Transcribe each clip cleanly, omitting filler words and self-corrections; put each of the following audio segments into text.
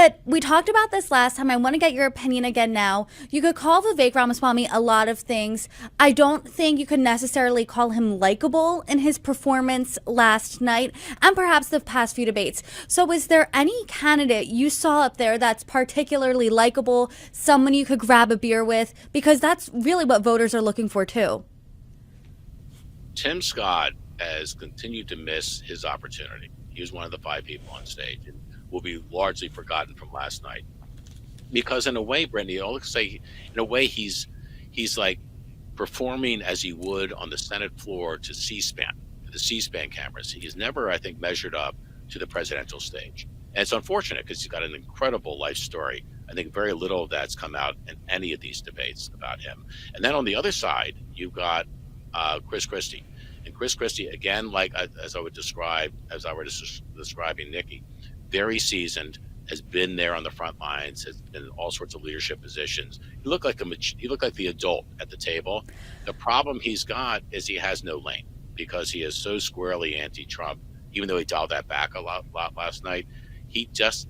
But we talked about this last time. I want to get your opinion again now. You could call Vivek Ramaswamy a lot of things. I don't think you could necessarily call him likable in his performance last night and perhaps the past few debates. So is there any candidate you saw up there that's particularly likable, someone you could grab a beer with? Because that's really what voters are looking for too. Tim Scott has continued to miss his opportunity. He was one of the 5 people on stage and will be largely forgotten from last night. Because in a way, Brittany, I'll say, in a way, he's like performing as he would on the Senate floor to C-SPAN, to the C-SPAN cameras. He's never, I think, measured up to the presidential stage. And it's unfortunate because he's got an incredible life story. I think very little of that's come out in any of these debates about him. And then on the other side, you've got Chris Christie. And Chris Christie, again, like as I were describing Nikki, very seasoned, has been there on the front lines, has been in all sorts of leadership positions. He looked like the adult at the table. The problem he's got is he has no lane because he is so squarely anti-Trump. Even though he dialed that back a lot last night, he just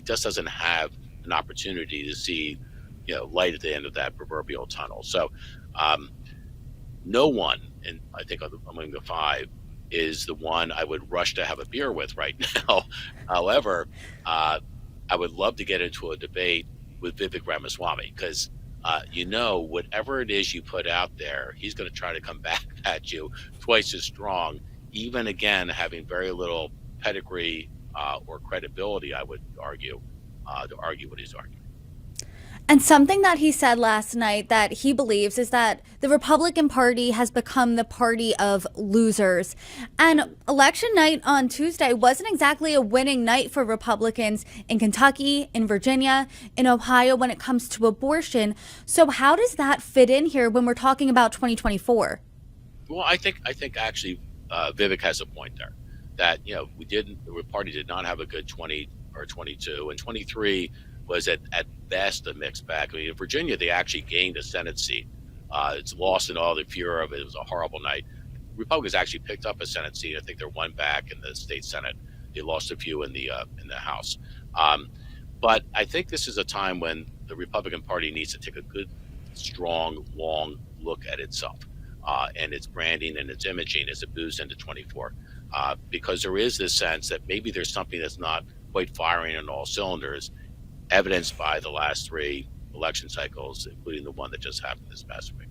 doesn't have an opportunity to see, light at the end of that proverbial tunnel. So, no one, and I think among the 5, is the one I would rush to have a beer with right now. However, I would love to get into a debate with Vivek Ramaswamy because, whatever it is you put out there, he's going to try to come back at you twice as strong, even again, having very little pedigree or credibility, I would argue, to argue what he's arguing. And something that he said last night that he believes is that the Republican Party has become the party of losers. And election night on Tuesday wasn't exactly a winning night for Republicans in Kentucky, in Virginia, in Ohio when it comes to abortion. So how does that fit in here when we're talking about 2024? Well, I think actually Vivek has a point there that, the party did not have a good 20 or 22 and 23 was at best a mixed bag. I mean, in Virginia, they actually gained a Senate seat. It's lost in all the furor of it. It was a horrible night. Republicans actually picked up a Senate seat. I think they're one back in the state Senate. They lost a few in the House. But I think this is a time when the Republican Party needs to take a good, strong, long look at itself and its branding and its imaging as it moves into 24. Because there is this sense that maybe there's something that's not quite firing on all cylinders, evidenced by the last 3 election cycles, including the one that just happened this past week.